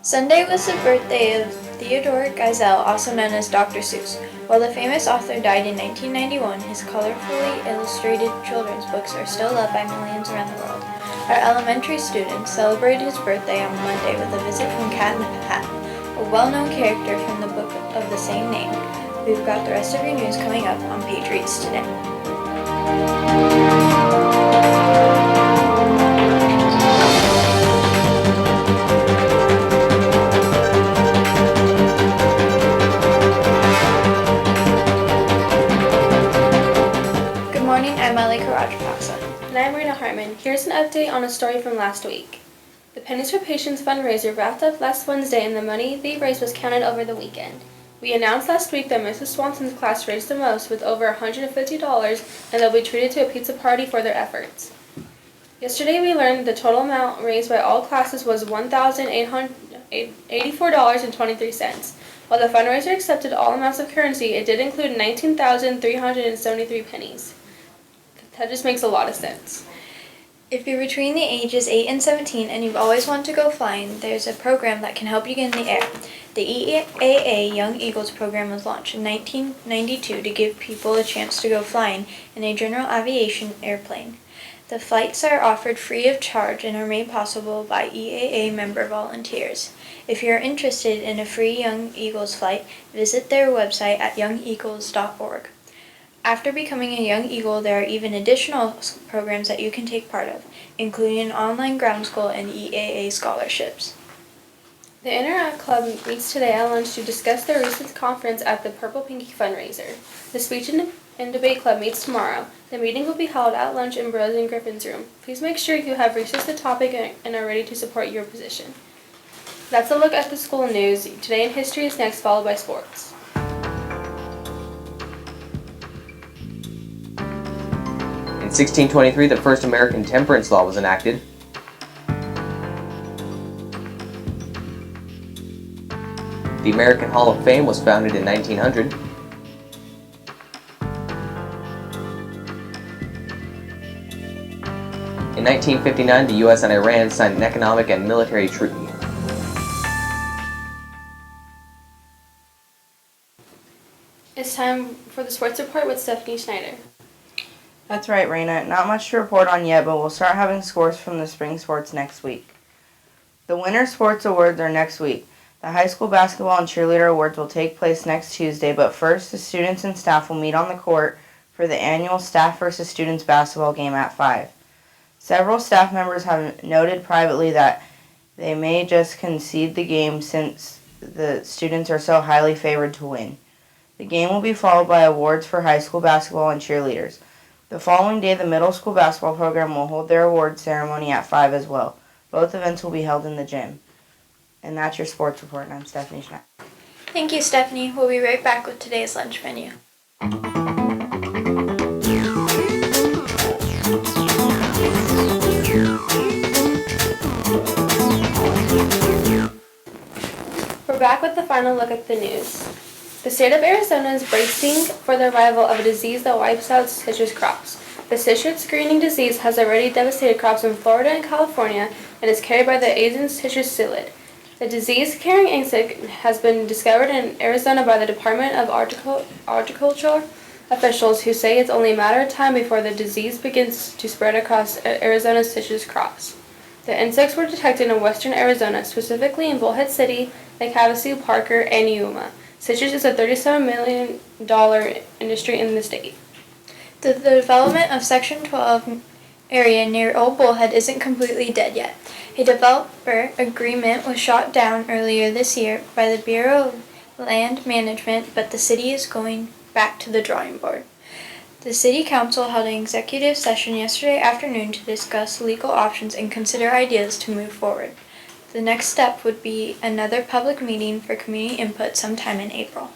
Sunday was the birthday of Theodore Geisel, also known as Dr. Seuss. While the famous author died in 1991, his colorfully illustrated children's books are still loved by millions around the world. Our elementary students celebrated his birthday on Monday with a visit from Cat in the Hat, a well-known character from the book of the same name. We've got the rest of your news coming up on Patriots Today. And I'm Rena Hartman. Here's an update on a story from last week. The Pennies for Patients fundraiser wrapped up last Wednesday and the money they raised was counted over the weekend. We announced last week that Mrs. Swanson's class raised the most with over $150 and they'll be treated to a pizza party for their efforts. Yesterday we learned the total amount raised by all classes was $1,884.23. While the fundraiser accepted all amounts of currency, it did include 19,373 pennies. That just makes a lot of sense. If you're between the ages 8 and 17 and you've always wanted to go flying, there's a program that can help you get in the air. The EAA Young Eagles program was launched in 1992 to give people a chance to go flying in a general aviation airplane. The flights are offered free of charge and are made possible by EAA member volunteers. If you're interested in a free Young Eagles flight, visit their website at youngeagles.org. After becoming a Young Eagle, there are even additional programs that you can take part of, including an online ground school and EAA scholarships. The Interact Club meets today at lunch to discuss their recent conference at the Purple Pinky fundraiser. The Speech and Debate Club meets tomorrow. The meeting will be held at lunch in Bros and Griffin's room. Please make sure you have researched the topic and are ready to support your position. That's a look at the school news. Today in History is next, followed by sports. In 1623, the first American temperance law was enacted. The American Hall of Fame was founded in 1900. In 1959, the U.S. and Iran signed an economic and military treaty. It's time for the sports report with Stephanie Schneider. That's right, Raina. Not much to report on yet, but we'll start having scores from the spring sports next week. The Winter Sports Awards are next week. The high school basketball and cheerleader awards will take place next Tuesday, but first the students and staff will meet on the court for the annual Staff versus Students basketball game at 5. Several staff members have noted privately that they may just concede the game since the students are so highly favored to win. The game will be followed by awards for high school basketball and cheerleaders. The following day, the middle school basketball program will hold their awards ceremony at 5 as well. Both events will be held in the gym. And that's your sports report, and I'm Stephanie Schneider. Thank you, Stephanie. We'll be right back with today's lunch menu. We're back with the final look at the news. The state of Arizona is bracing for the arrival of a disease that wipes out citrus crops. The citrus greening disease has already devastated crops in Florida and California and is carried by the Asian citrus psyllid. The disease-carrying insect has been discovered in Arizona by the Department of Agriculture officials who say it's only a matter of time before the disease begins to spread across Arizona's citrus crops. The insects were detected in western Arizona, specifically in Bullhead City, Lake Havasu, Parker, and Yuma. Citrus is a $37 million industry in the state. The development of Section 12 area near Old Bullhead isn't completely dead yet. A developer agreement was shot down earlier this year by the Bureau of Land Management, but the city is going back to the drawing board. The City Council held an executive session yesterday afternoon to discuss legal options and consider ideas to move forward. The next step would be another public meeting for community input sometime in April.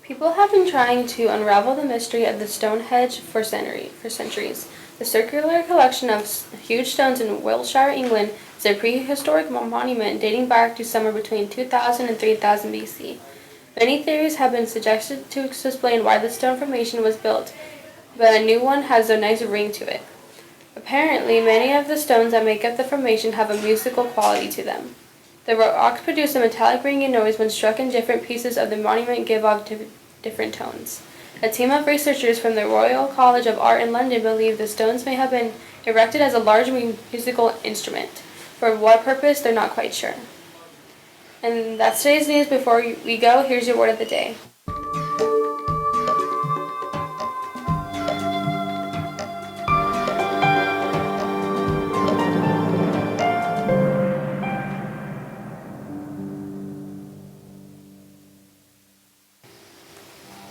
People have been trying to unravel the mystery of the Stonehenge for centuries. The circular collection of huge stones in Wiltshire, England, is a prehistoric monument dating back to somewhere between 2000 and 3000 BC. Many theories have been suggested to explain why the stone formation was built, but a new one has a nice ring to it. Apparently, many of the stones that make up the formation have a musical quality to them. The rocks produce a metallic ringing noise when struck, and different pieces of the monument give off different tones. A team of researchers from the Royal College of Art in London believe the stones may have been erected as a large musical instrument. For what purpose, they're not quite sure. And that's today's news. Before we go, here's your word of the day.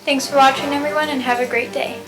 Thanks for watching, everyone, and have a great day.